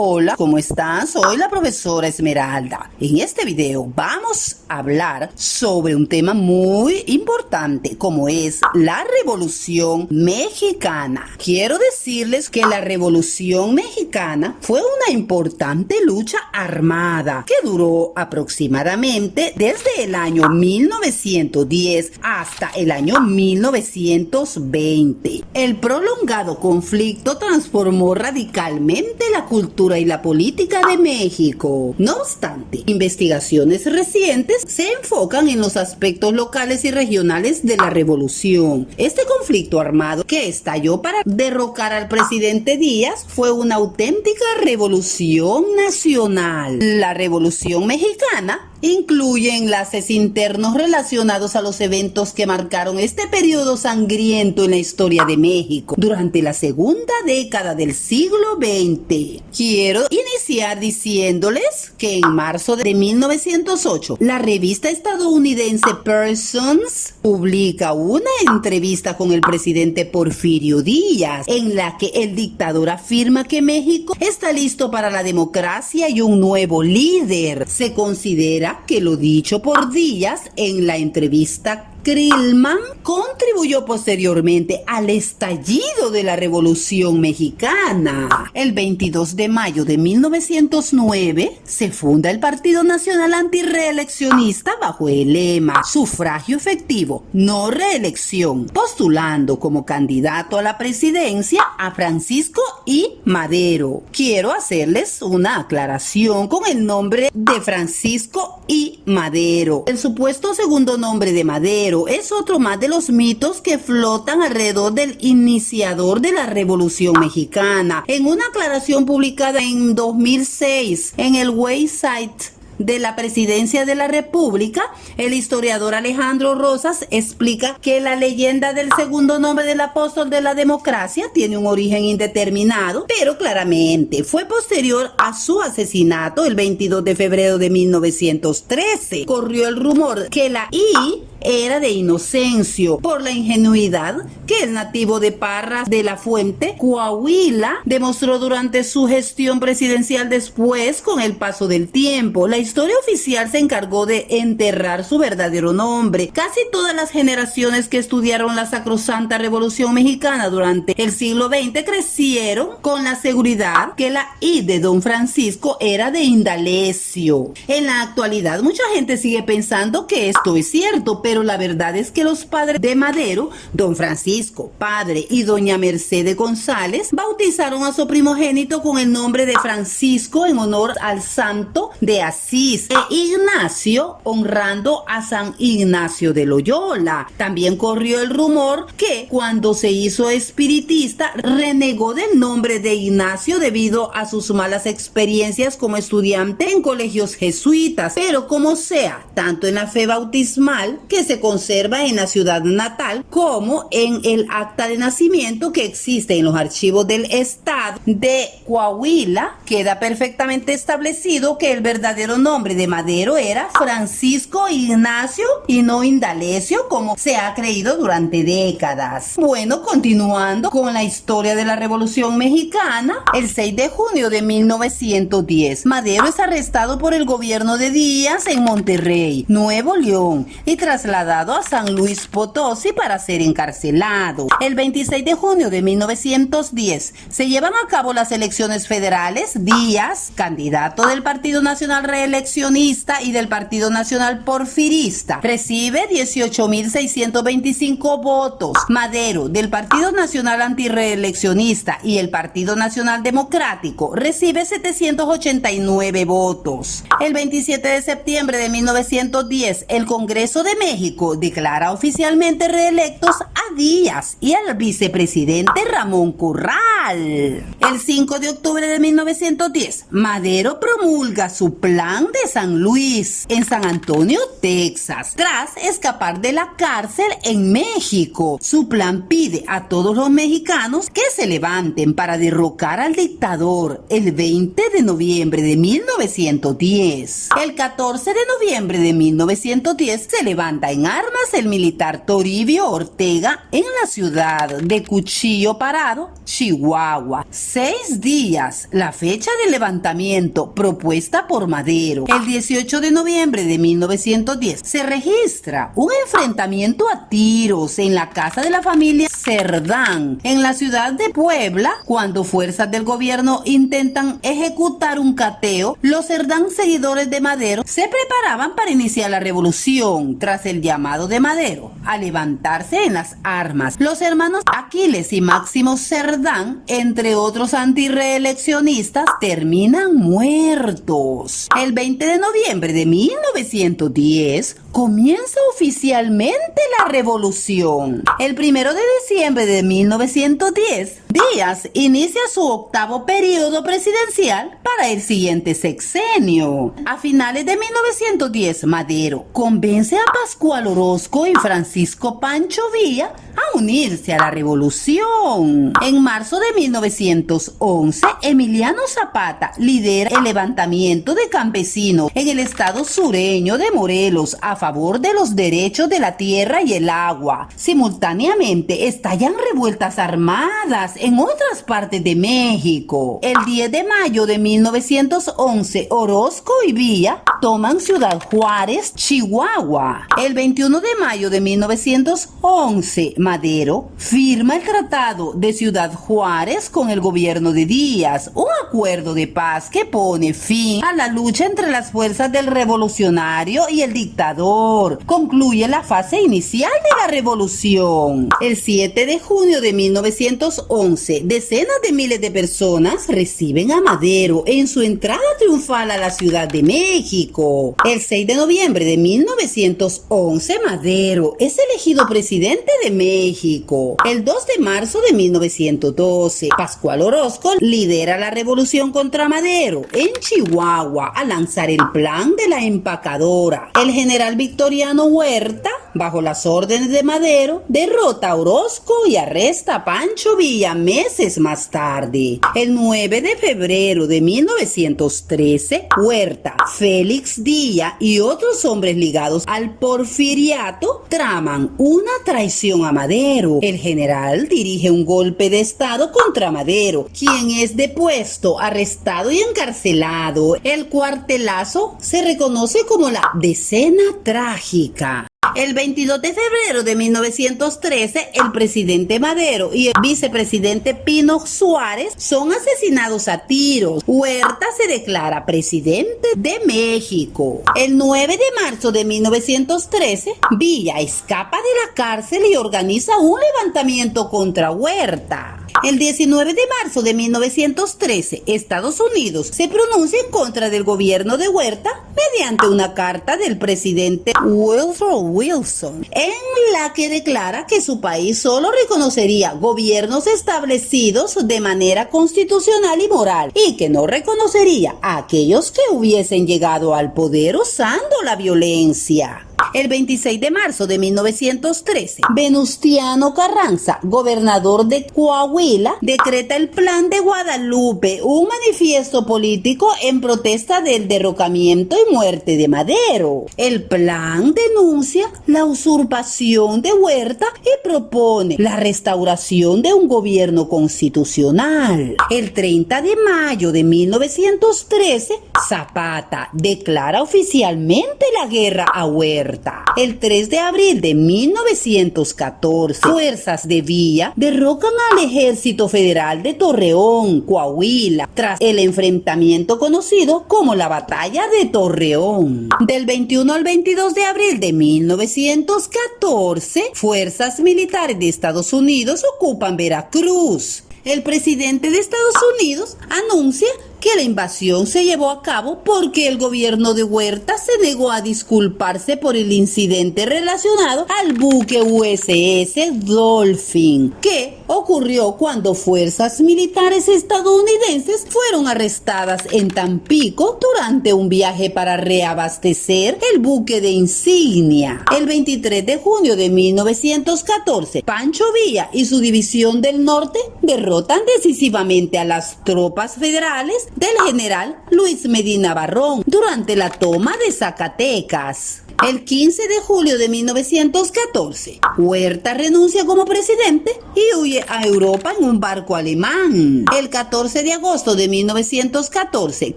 Hola, ¿cómo estás? Soy la profesora Esmeralda. En este video vamos a hablar sobre un tema muy importante como es la Revolución Mexicana. Quiero decirles que la Revolución Mexicana fue una importante lucha armada que duró aproximadamente desde el año 1910 hasta el año 1920. El prolongado conflicto transformó radicalmente la cultura y la política de México. No obstante, investigaciones recientes se enfocan en los aspectos locales y regionales de la revolución. Este conflicto armado que estalló para derrocar al presidente Díaz fue una auténtica revolución nacional. La Revolución Mexicana incluye enlaces internos relacionados a los eventos que marcaron este periodo sangriento en la historia de México durante la segunda década del siglo XX. Quiero iniciar diciéndoles que en marzo de 1908, la revista estadounidense Persons publica una entrevista con el presidente Porfirio Díaz, en la que el dictador afirma que México está listo para la democracia y un nuevo líder. Se considera que lo dicho por Díaz en la entrevista Krillman contribuyó posteriormente al estallido de la Revolución Mexicana. El 22 de mayo de 1909 se funda el Partido Nacional Antirreeleccionista bajo el lema sufragio efectivo, no reelección, postulando como candidato a la presidencia a Francisco I. Madero. Quiero hacerles una aclaración con el nombre de Francisco I. Madero. El supuesto segundo nombre de Madero es otro más de los mitos que flotan alrededor del iniciador de la Revolución Mexicana. En una aclaración publicada en 2006 en el website de la Presidencia de la República, el historiador Alejandro Rosas explica que la leyenda del segundo nombre del apóstol de la democracia tiene un origen indeterminado, pero claramente fue posterior a su asesinato el 22 de febrero de 1913. Corrió el rumor que la I era de Inocencio por la ingenuidad que el nativo de Parras de la Fuente, Coahuila, demostró durante su gestión presidencial. Después, con el paso del tiempo, la historia oficial se encargó de enterrar su verdadero nombre. Casi todas las generaciones que estudiaron la sacrosanta Revolución Mexicana durante el siglo XX crecieron con la seguridad que la I de Don Francisco era de Indalecio. En la actualidad, mucha gente sigue pensando que esto es cierto, pero la verdad es que los padres de Madero, Don Francisco, padre, y Doña Mercedes González, bautizaron a su primogénito con el nombre de Francisco en honor al santo de Asís, e Ignacio honrando a San Ignacio de Loyola. También corrió el rumor que cuando se hizo espiritista renegó del nombre de Ignacio debido a sus malas experiencias como estudiante en colegios jesuitas, pero como sea, tanto en la fe bautismal que se conserva en la ciudad natal como en el acta de nacimiento que existe en los archivos del estado de Coahuila, queda perfectamente establecido que el verdadero nombre de Madero era Francisco Ignacio y no Indalecio, como se ha creído durante décadas. Bueno, continuando con la historia de la Revolución Mexicana, el 6 de junio de 1910, Madero es arrestado por el gobierno de Díaz en Monterrey, Nuevo León, y trasladado a San Luis Potosí para ser encarcelado. El 26 de junio de 1910 se llevan a cabo las elecciones federales. Díaz, candidato del Partido Nacional Reeleccionista y del Partido Nacional Porfirista, recibe 18,625 votos. Madero, del Partido Nacional Antirreeleccionista y el Partido Nacional Democrático, recibe 789 votos. El 27 de septiembre de 1910, el Congreso de México declara oficialmente reelectos a Díaz y al vicepresidente Ramón Corral. El 5 de octubre de 1910, Madero promulga su Plan de San Luis en San Antonio, Texas, tras escapar de la cárcel en México. Su plan pide a todos los mexicanos que se levanten para derrocar al dictador el 20 de noviembre de 1910. El 14 de noviembre de 1910 se levanta levanta en armas el militar Toribio Ortega en la ciudad de Cuchillo Parado, Chihuahua. 6 días, la fecha de levantamiento propuesta por Madero. El 18 de noviembre de 1910 se registra un enfrentamiento a tiros en la casa de la familia Cerdán, en la ciudad de Puebla, cuando fuerzas del gobierno intentan ejecutar un cateo. Los Cerdán, seguidores de Madero, se preparaban para iniciar la revolución tras el llamado de Madero a levantarse en las armas. Los hermanos Aquiles y Máximo Cerdán, entre otros antireeleccionistas, terminan muertos. El 20 de noviembre de 1910 comienza oficialmente la revolución. El 1 de diciembre de 1910, Díaz inicia su 8º periodo presidencial para el siguiente sexenio. A finales de 1910, Madero convence a Pascual Orozco y Francisco Pancho Villa a unirse a la revolución. En marzo de 1911, Emiliano Zapata lidera el levantamiento de campesinos en el estado sureño de Morelos a favor de los derechos de la tierra y el agua. Simultáneamente estallan revueltas armadas en otras partes de México. El 10 de mayo de 1911, Orozco y Villa toman Ciudad Juárez, Chihuahua. El 21 de mayo de 1911, Madero firma el Tratado de Ciudad Juárez con el gobierno de Díaz, un acuerdo de paz que pone fin a la lucha entre las fuerzas del revolucionario y el dictador. Concluye la fase inicial de la revolución. El 7 de junio de 1911, decenas de miles de personas reciben a Madero en su entrada triunfal a la Ciudad de México. El 6 de noviembre de 1911, Madero es elegido presidente de México. El 2 de marzo de 1912, Pascual Orozco lidera la revolución contra Madero en Chihuahua a lanzar el plan de la empacadora. El general Victoriano Huerta, bajo las órdenes de Madero, derrota a Orozco y arresta a Pancho Villa meses más tarde. El 9 de febrero de 1913, Huerta, Félix Díaz y otros hombres ligados al porfiriato traman una traición a Madero. El general dirige un golpe de estado contra Madero, quien es depuesto, arrestado y encarcelado. El cuartelazo se reconoce como la Decena Trágica. El 22 de febrero de 1913, el presidente Madero y el vicepresidente Pino Suárez son asesinados a tiros. Huerta se declara presidente de México. El 9 de marzo de 1913, Villa escapa de la cárcel y organiza un levantamiento contra Huerta. El 19 de marzo de 1913, Estados Unidos se pronuncia en contra del gobierno de Huerta mediante una carta del presidente Woodrow Wilson, en la que declara que su país solo reconocería gobiernos establecidos de manera constitucional y moral y que no reconocería a aquellos que hubiesen llegado al poder usando la violencia. El 26 de marzo de 1913, Venustiano Carranza, gobernador de Coahuila, decreta el Plan de Guadalupe, un manifiesto político en protesta del derrocamiento y muerte de Madero. El plan denuncia la usurpación de Huerta y propone la restauración de un gobierno constitucional. El 30 de mayo de 1913, Zapata declara oficialmente la guerra a Huerta. El 3 de abril de 1914, fuerzas de Villa derrocan al ejército federal de Torreón, Coahuila, tras el enfrentamiento conocido como la Batalla de Torreón. Del 21 al 22 de abril de 1914, fuerzas militares de Estados Unidos ocupan Veracruz. El presidente de Estados Unidos anuncia que la invasión se llevó a cabo porque el gobierno de Huerta se negó a disculparse por el incidente relacionado al buque USS Dolphin, que ocurrió cuando fuerzas militares estadounidenses fueron arrestadas en Tampico durante un viaje para reabastecer el buque de insignia. El 23 de junio de 1914, Pancho Villa y su división del norte derrotan decisivamente a las tropas federales del general Luis Medina Barrón durante la toma de Zacatecas. El 15 de julio de 1914, Huerta renuncia como presidente y huye a Europa en un barco alemán. El 14 de agosto de 1914,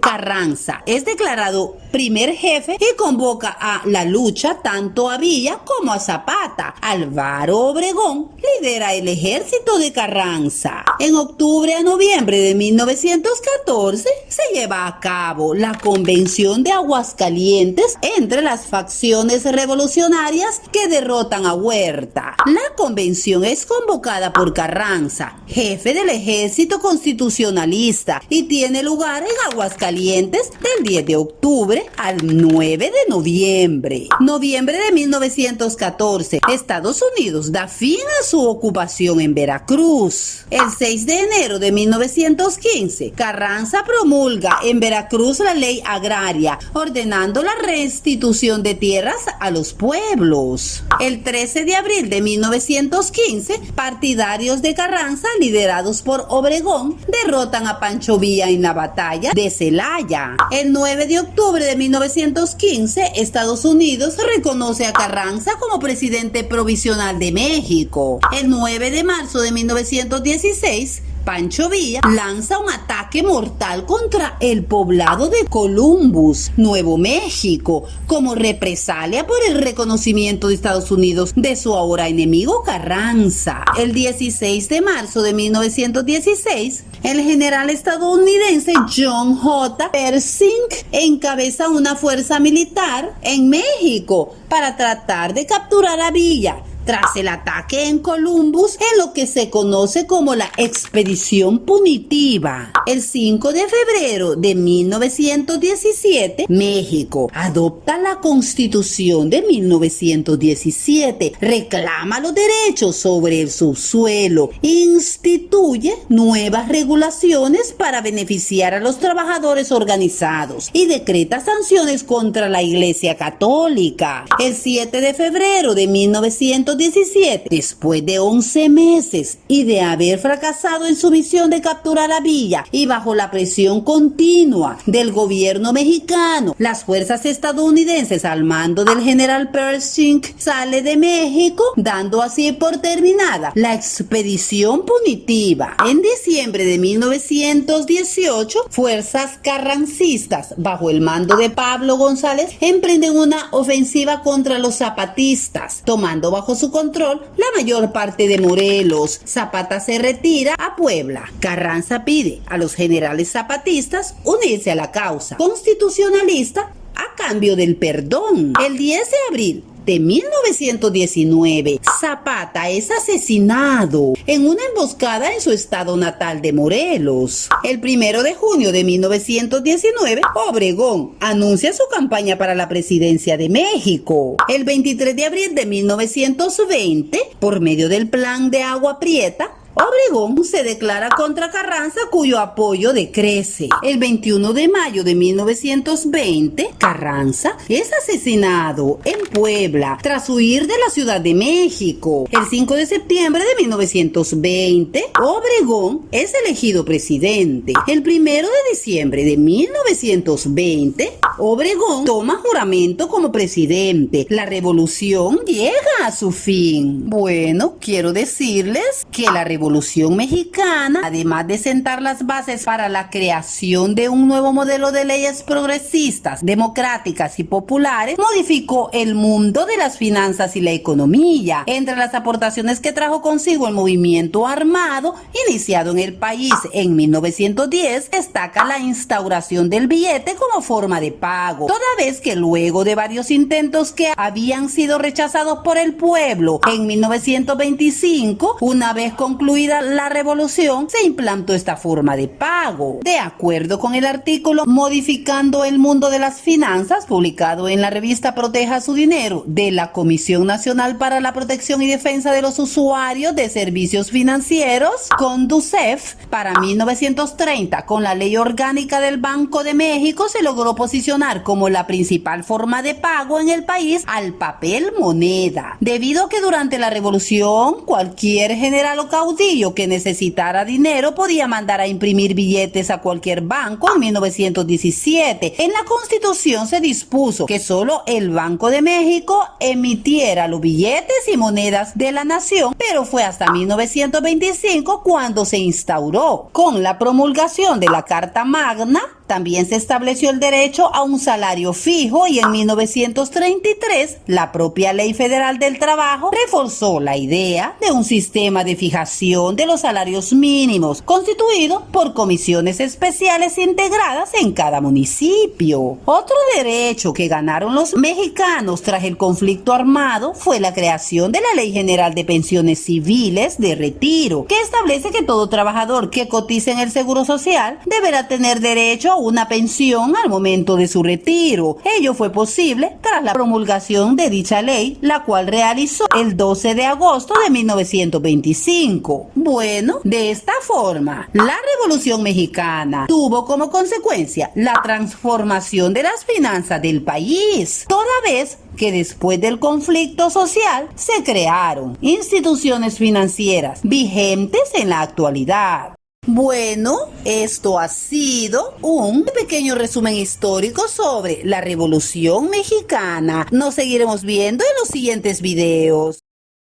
Carranza es declarado primer jefe y convoca a la lucha tanto a Villa como a Zapata. Álvaro Obregón lidera el ejército de Carranza. En octubre a noviembre de 1914 se lleva a cabo la Convención de Aguascalientes entre las facciones revolucionarias que derrotan a Huerta. La convención es convocada por Carranza, jefe del ejército constitucionalista, y tiene lugar en Aguascalientes del 10 de octubre al 9 de noviembre. Noviembre de 1914, Estados Unidos da fin a su ocupación en Veracruz. El 6 de enero de 1915, Carranza promulga en Veracruz la ley agraria, ordenando la restitución de tierras a los pueblos. El 13 de abril de 1915, partidarios de Carranza, liderados por Obregón, derrotan a Pancho Villa en la batalla de Celaya. El 9 de octubre de 1915, Estados Unidos reconoce a Carranza como presidente provisional de México. El 9 de marzo de 1916, Pancho Villa lanza un ataque mortal contra el poblado de Columbus, Nuevo México, como represalia por el reconocimiento de Estados Unidos de su ahora enemigo Carranza. El 16 de marzo de 1916, el general estadounidense John J. Pershing encabeza una fuerza militar en México para tratar de capturar a Villa. Tras el ataque en Columbus, en lo que se conoce como la Expedición Punitiva. El 5 de febrero de 1917, México adopta la Constitución de 1917, reclama los derechos sobre el subsuelo, instituye nuevas regulaciones para beneficiar a los trabajadores organizados y decreta sanciones contra la Iglesia Católica. El 7 de febrero de 1917, después de 11 meses y de haber fracasado en su misión de capturar a Villa y bajo la presión continua del gobierno mexicano, las fuerzas estadounidenses al mando del general Pershing sale de México, dando así por terminada la expedición punitiva. En diciembre de 1918, fuerzas carrancistas bajo el mando de Pablo González emprenden una ofensiva contra los zapatistas, tomando bajo su control la mayor parte de Morelos. Zapata se retira a Puebla. Carranza pide a los generales zapatistas unirse a la causa constitucionalista a cambio del perdón. El 10 de abril de 1919, Zapata es asesinado en una emboscada en su estado natal de Morelos. El 1 de junio de 1919, Obregón anuncia su campaña para la presidencia de México. El 23 de abril de 1920, por medio del Plan de Agua Prieta, Obregón se declara contra Carranza, cuyo apoyo decrece. El 21 de mayo de 1920, Carranza es asesinado en Puebla tras huir de la Ciudad de México. El 5 de septiembre de 1920, Obregón es elegido presidente. El 1 de diciembre de 1920, Obregón toma juramento como presidente. La revolución llega a su fin. Bueno, quiero decirles que la Revolución Mexicana, además de sentar las bases para la creación de un nuevo modelo de leyes progresistas, democráticas y populares, modificó el mundo de las finanzas y la economía. Entre las aportaciones que trajo consigo el movimiento armado iniciado en el país en 1910, destaca la instauración del billete como forma de pago, toda vez que luego de varios intentos que habían sido rechazados por el pueblo, en 1925, una vez concluida la revolución, se implantó esta forma de pago. De acuerdo con el artículo Modificando el mundo de las finanzas, publicado en la revista Proteja su dinero de la Comisión Nacional para la Protección y Defensa de los Usuarios de Servicios Financieros, CONDUCEF, para 1930, con la Ley Orgánica del Banco de México, se logró posicionar transicionar como la principal forma de pago en el país al papel moneda, debido a que durante la revolución cualquier general o caudillo que necesitara dinero podía mandar a imprimir billetes a cualquier banco. En 1917, en la Constitución se dispuso que solo el Banco de México emitiera los billetes y monedas de la nación, pero fue hasta 1925 cuando se instauró. Con la promulgación de la Carta Magna, también se estableció el derecho a un salario fijo, y en 1933 la propia Ley Federal del Trabajo reforzó la idea de un sistema de fijación de los salarios mínimos constituido por comisiones especiales integradas en cada municipio. Otro derecho que ganaron los mexicanos tras el conflicto armado fue la creación de la Ley General de Pensiones Civiles de Retiro, que establece que todo trabajador que cotice en el Seguro Social deberá tener derecho a una pensión al momento de su retiro. Ello fue posible tras la promulgación de dicha ley, la cual realizó el 12 de agosto de 1925. Bueno, de esta forma, la Revolución Mexicana tuvo como consecuencia la transformación de las finanzas del país, toda vez que después del conflicto social se crearon instituciones financieras vigentes en la actualidad. Bueno, esto ha sido un pequeño resumen histórico sobre la Revolución Mexicana. Nos seguiremos viendo en los siguientes videos.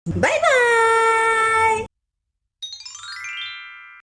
Bye bye.